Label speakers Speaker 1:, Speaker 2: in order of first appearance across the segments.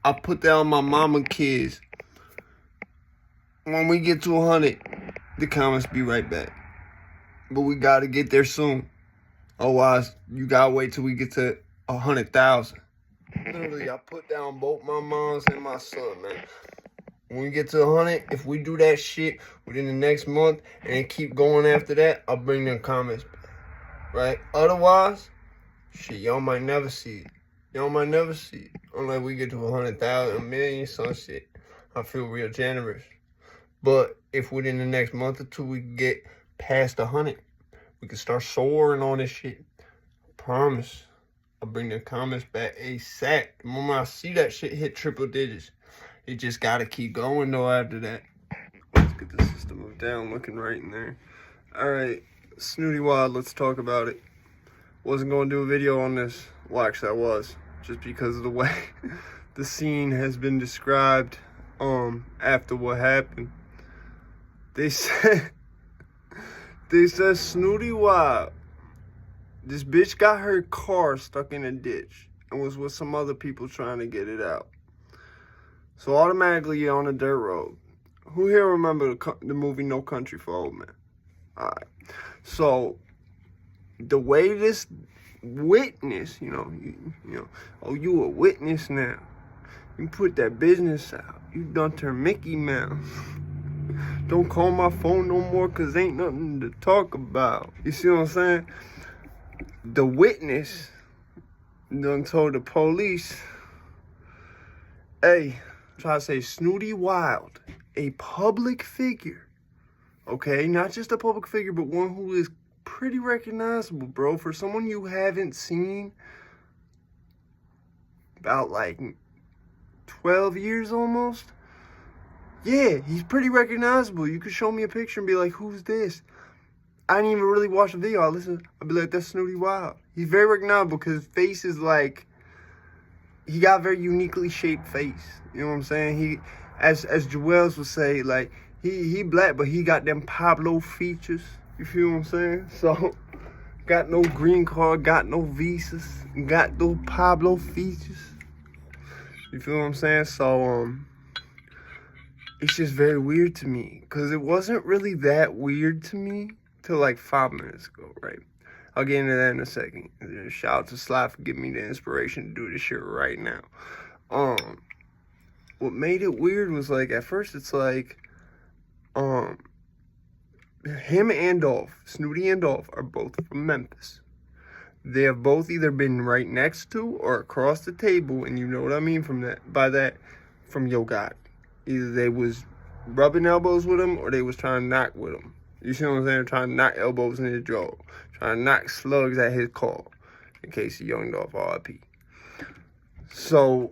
Speaker 1: I put that on my mama kids. When we get to 100, the comments be right back. But we gotta get there soon. Otherwise, you gotta wait till we get to 100,000. Literally, I put down both my moms and my son, man. When we get to 100, if we do that shit within the next month and keep going after that, I'll bring them comments back, right? Otherwise, shit, y'all might never see it. Y'all might never see it. Unless we get to 100,000, a million, some shit. I feel real generous. But if within the next month or two we get past 100, we can start soaring on this shit. I promise. I'll bring the comments back ASAP. The moment I see that shit hit triple digits, it just gotta keep going though after that. Let's get the system down looking right in there. Alright, Snootie Aw, let's talk about it. Wasn't gonna do a video on this. Well, actually I was. Just because of the way the scene has been described after what happened. They said Snootie Aw, this bitch got her car stuck in a ditch and was with some other people trying to get it out. So automatically you're on a dirt road. Who here remember the movie No Country for Old Men? Alright. So the way this witness, you know, oh, you a witness now. You put that business out. You done turn Mickey Mouse. Don't call my phone no more cause ain't nothing to talk about. You see what I'm saying? The witness done told the police, hey, try to say Snootie Wild, a public figure. Okay, not just a public figure, but one who is pretty recognizable, bro. For someone you haven't seen about like 12 years almost. Yeah, he's pretty recognizable. You could show me a picture and be like, who's this? I didn't even really watch the video. I'd be like, that's Snootie Wild. He's very recognizable because his face is like, he got a very uniquely shaped face. You know what I'm saying? He, as Joels would say, like, he black, but he got them Pablo features. You feel what I'm saying? So, got no green card, got no visas, got those Pablo features. You feel what I'm saying? So, it's just very weird to me. Because it wasn't really that weird to me till like 5 minutes ago, right? I'll get into that in a second. Shout out to Sly for giving me the inspiration to do this shit right now. What made it weird was like, at first it's like, him and Dolph, Snootie and Dolph, are both from Memphis. They have both either been right next to or across the table, and you know what I mean from Yo Gotti. Either they was rubbing elbows with him or they was trying to knock with him. You see what I'm saying? Trying to knock elbows in his jaw. Trying to knock slugs at his call. In case of Young Dolph RIP. So,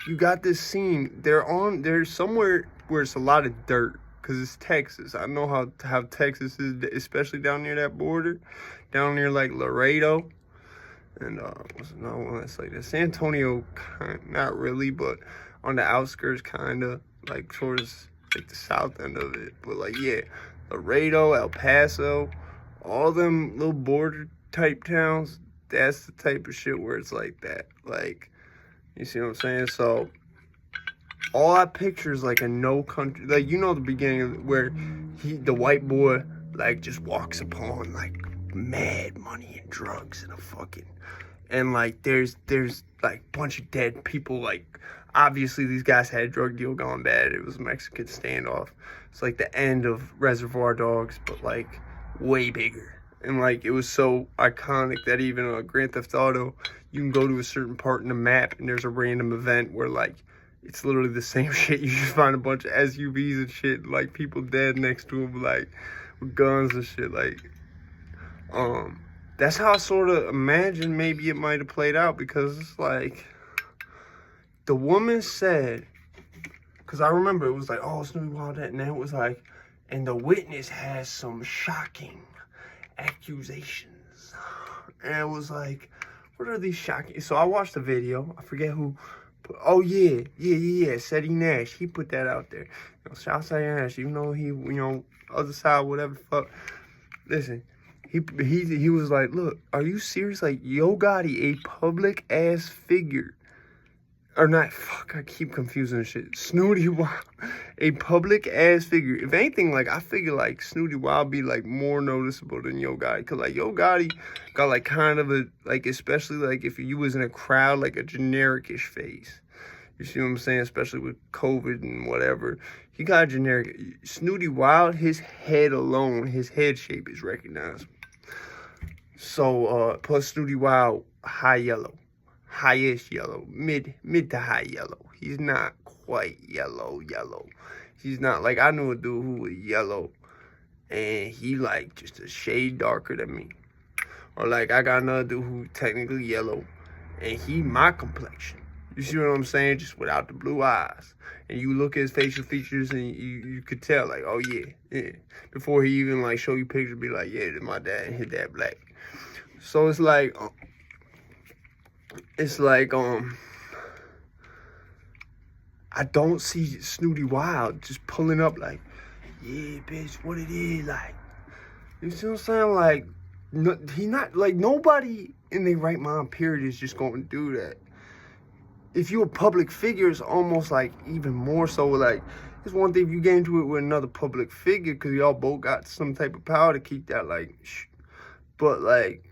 Speaker 1: you got this scene. They're somewhere where it's a lot of dirt. Because it's Texas. I know how Texas is, especially down near that border. Down near like Laredo. And what's another one that's like that? San Antonio, not really, but on the outskirts, kind of. Like towards like the south end of it. But like, yeah, Laredo, El Paso, all them little border type towns, that's the type of shit where it's like that. Like, you see what I'm saying? So, all I picture is like a No Country, like, you know, the beginning of where the white boy, like, just walks upon, like, mad money and drugs and and, like, there's, like, a bunch of dead people, like, obviously these guys had a drug deal gone bad. It was a Mexican standoff. It's like the end of Reservoir Dogs, but, like, way bigger. And, like, it was so iconic that even on Grand Theft Auto, you can go to a certain part in the map and there's a random event where, like, it's literally the same shit. You just find a bunch of SUVs and shit, like, people dead next to them, like, with guns and shit, like, that's how I sort of imagine maybe it might have played out, because it's like, the woman said, because I remember it was like, oh, Snootie Aw, that, and then it was like, and the witness has some shocking accusations, and it was like, what are these shocking, so I watched the video, I forget who, oh yeah, Seti Nash, he put that out there, you know, shout out to Nash, even though he, you know, other side, whatever the fuck, listen, he was like, look, are you serious, like, Yo Gotti, a public ass figure, or not, fuck, I keep confusing the shit. Snootie Wild, a public ass figure. If anything, like, I figure, like, Snootie Wild be, like, more noticeable than Yo Gotti. Because, like, Yo Gotti got, like, kind of a, like, especially, like, if you was in a crowd, like, a generic-ish face. You see what I'm saying? Especially with COVID and whatever. He got a generic. Snootie Wild, his head alone, his head shape is recognizable. So, plus Snootie Wild, high yellow. Highish yellow, mid to high yellow. He's not quite yellow. He's not, like, I knew a dude who was yellow and he like just a shade darker than me. Or like I got another dude who technically yellow and he my complexion. You see what I'm saying? Just without the blue eyes. And you look at his facial features and you could tell, like, oh yeah. Before he even like show you pictures, be like, yeah, that's my dad and his dad black. So it's like I don't see Snootie Wild just pulling up like, yeah, bitch, what it is, like, you see what I'm saying? Like, no, he not, like, nobody in their right mind, period, is just going to do that. If you're a public figure, it's almost like even more so, like, it's one thing if you get into it with another public figure because y'all both got some type of power to keep that, like, but, like,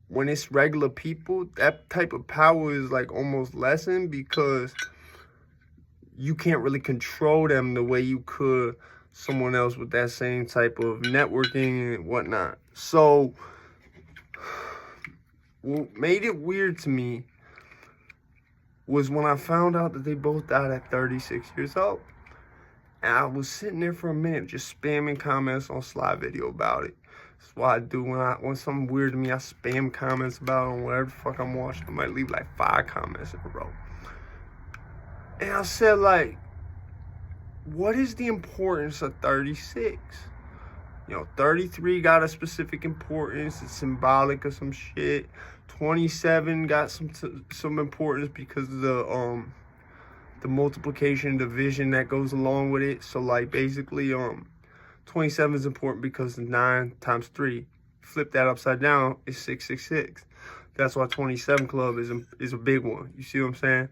Speaker 1: when it's regular people, that type of power is like almost lessened because you can't really control them the way you could someone else with that same type of networking and whatnot. So what made it weird to me was when I found out that they both died at 36 years old. And I was sitting there for a minute just spamming comments on Sly Video about it. That's what I do when something weird to me, I spam comments about it on whatever the fuck I'm watching. I might leave like 5 comments in a row. And I said, like, what is the importance of 36? You know, 33 got a specific importance. It's symbolic of some shit. 27 got some importance because of the multiplication, division that goes along with it. So like basically 27 is important because 9 times 3, flip that upside down, is 666. That's why 27 Club is a big one. You see what I'm saying?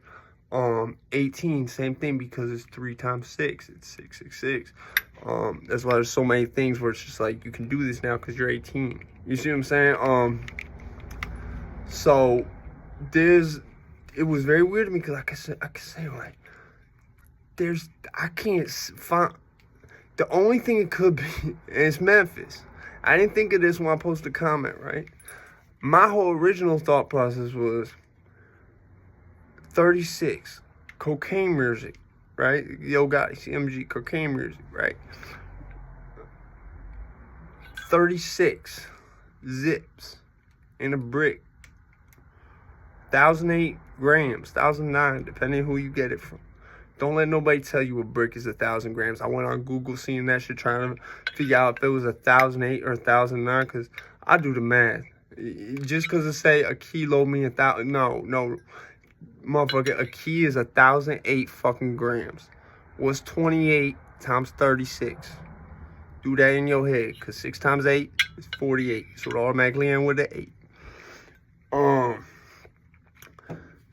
Speaker 1: 18, same thing because it's 3 times 6, it's 666. That's why there's so many things where it's just like you can do this now because you're 18. You see what I'm saying? So it was very weird to me because I could say like I can't find. The only thing it could be is Memphis. I didn't think of this when I posted a comment, right? My whole original thought process was 36, cocaine music, right? Yo Gotti, CMG, cocaine music, right? 36 zips in a brick. 1,008 grams, 1,009, depending who you get it from. Don't let nobody tell you a brick is 1,000 grams. I went on Google seeing that shit, trying to figure out if it was 1,008 or 1,009, because I do the math. Just because it say a kilo mean 1,000, no, motherfucker, a key is 1,008 fucking grams. What's 28 times 36? Do that in your head, because 6 times 8 is 48, so it automatically ends with an 8.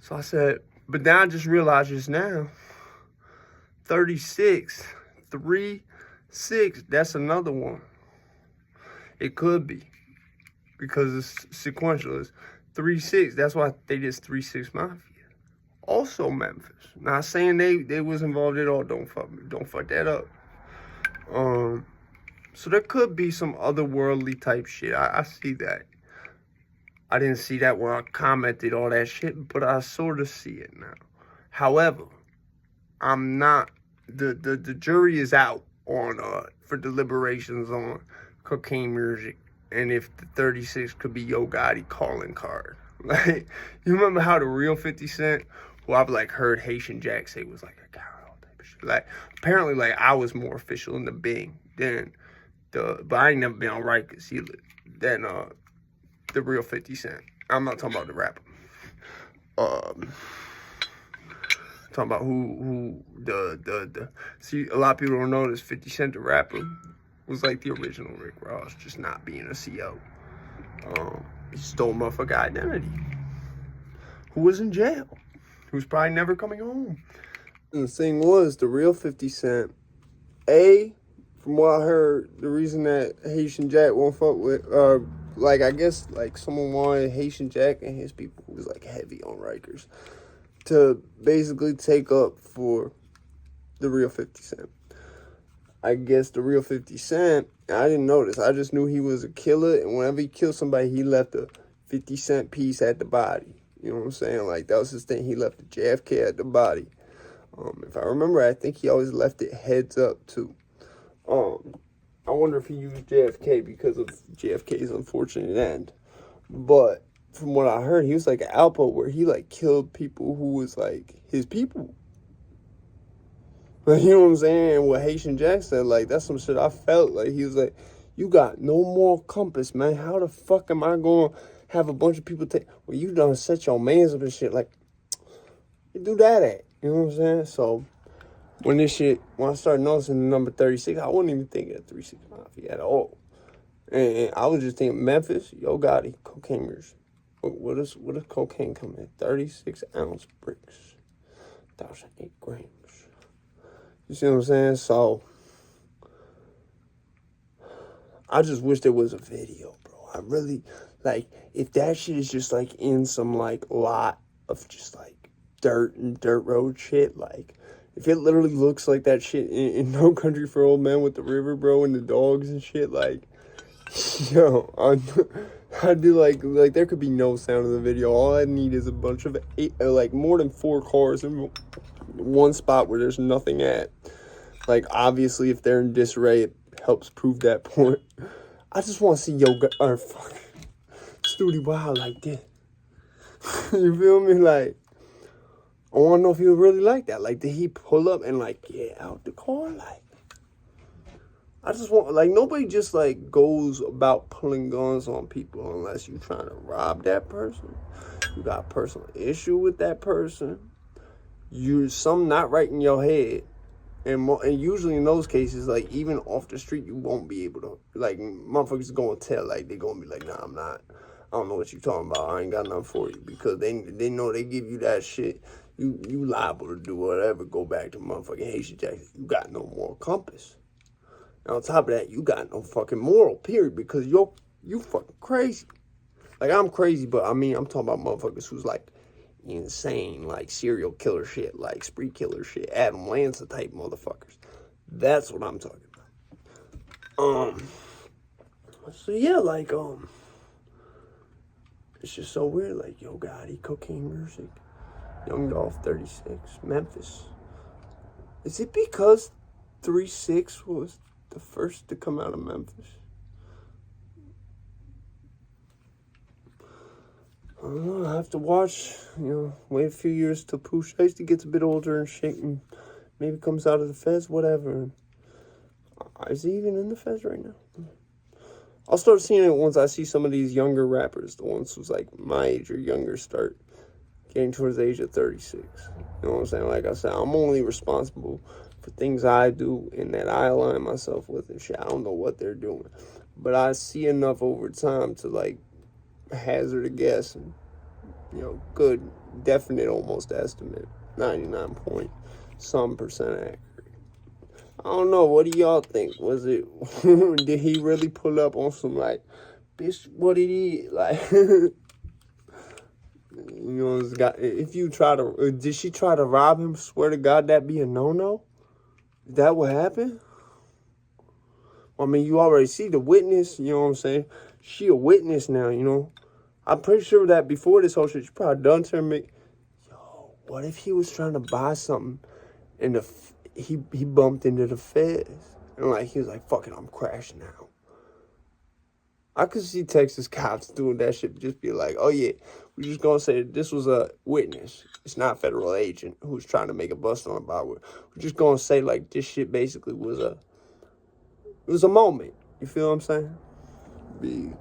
Speaker 1: So I said, but now I just realized just now, 36, 3, 6, that's another one. It could be, because it's sequential. It's 3, 6, that's why they did 3, 6 Mafia. Also Memphis. Not saying they was involved at all. Don't fuck that up. So there could be some otherworldly type shit. I see that. I didn't see that when I commented all that shit, but I sort of see it now. However, I'm not, the jury is out on, for deliberations on cocaine music, and if the 36 could be Yo Gotti calling card. Like, you remember how the real 50 Cent, who I've, like, heard Haitian Jack say was, like, a coward, all type of shit. Like, apparently, like, I was more official in the Bing than but I ain't never been on Rikers than, the real 50 Cent. I'm not talking about the rapper. Talking about who see, a lot of people don't know this. 50 Cent, the rapper, was like the original Rick Ross, just not being a CO. He stole motherfucker identity. Who was in jail. who's probably never coming home. And the thing was, the real 50 Cent, from what I heard, the reason that Haitian Jack won't fuck with, like, I guess, like, someone wanted Haitian Jack and his people who was, like, heavy on Rikers to basically take up for the real 50 Cent. I guess the real 50 Cent, I didn't notice. I just knew he was a killer, and whenever he killed somebody, he left a 50 Cent piece at the body. You know what I'm saying? Like, that was his thing. He left the JFK at the body. If I remember, I think he always left it heads up, too. I wonder if he used JFK because of JFK's unfortunate end. But from what I heard, he was like an Alpo where he, like, killed people who was, like, his people. Like, you know what I'm saying? And what Haitian Jack said, like, that's some shit I felt. Like, he was like, you got no moral compass, man. How the fuck am I going to have a bunch of people take... Well, you done set your mans up and shit. Like, you do that at? You know what I'm saying? So, when I started noticing the number 36, I wasn't even thinking of 36 Mafia at all. And I was just thinking, Memphis, Yo Gotti, cocaine mirrors. What does cocaine come in? 36-ounce bricks. 1,008 grams. You see what I'm saying? So, I just wish there was a video, bro. I really, like, if that shit is just, like, in some, like, lot of just, like, dirt and dirt road shit, like, if it literally looks like that shit in No Country for Old Men with the river, bro, and the dogs and shit, like, yo, I'd be like, there could be no sound in the video. All I need is a bunch of, more than 4 cars in one spot where there's nothing at. Like, obviously, if they're in disarray, it helps prove that point. I just want to see Snootie Wild like that. You feel me? Like, I want to know if he would really like that. Like, did he pull up and, like, get out the car? Like, I just want, like, nobody just, like, goes about pulling guns on people unless you're trying to rob that person. You got a personal issue with that person. You're something not right in your head. And usually in those cases, like, even off the street, you won't be able to, like, motherfuckers going to tell, like, they're going to be like, nah, I'm not. I don't know what you're talking about. I ain't got nothing for you. Because they know they give you that shit. You liable to do whatever. Go back to motherfucking Haitian Jack. You got no moral compass. And on top of that, you got no fucking moral, period. Because you fucking crazy. Like, I'm crazy, but, I mean, I'm talking about motherfuckers who's, like, insane, like serial killer shit, like spree killer shit, Adam Lanza type motherfuckers. That's what I'm talking about. So yeah, like, it's just so weird, like, Yo Gotti, cocaine music, Young Dolph, 36, Memphis. Is it because 3-6 was the first to come out of Memphis? I don't know, I have to watch, wait a few years till Sheesh gets a bit older and shit and maybe comes out of the feds, whatever. Is he even in the feds right now? I'll start seeing it once I see some of these younger rappers, the ones who's like my age or younger, start getting towards the age of 36. You know what I'm saying? Like I said, I'm only responsible for things I do and that I align myself with and shit. I don't know what they're doing. But I see enough over time to, like, hazard a guess and, good, definite almost estimate, 99% accurate. I don't know, what do y'all think? Was it, did he really pull up on some, like, bitch, what did he, like, if you try to, did she try to rob him? Swear to God, that'd be a no-no? Is that what happened? I mean, you already see the witness, you know what I'm saying? She a witness now, I'm pretty sure that before this whole shit, she probably done to me. Yo, what if he was trying to buy something and he bumped into the feds? And, like, he was like, fuck it, I'm crashing now. I could see Texas cops doing that shit, just be like, oh, yeah, we're just going to say this was a witness. It's not a federal agent who's trying to make a bust on about it. We're just going to say, like, this shit basically was a moment. You feel what I'm saying? Big.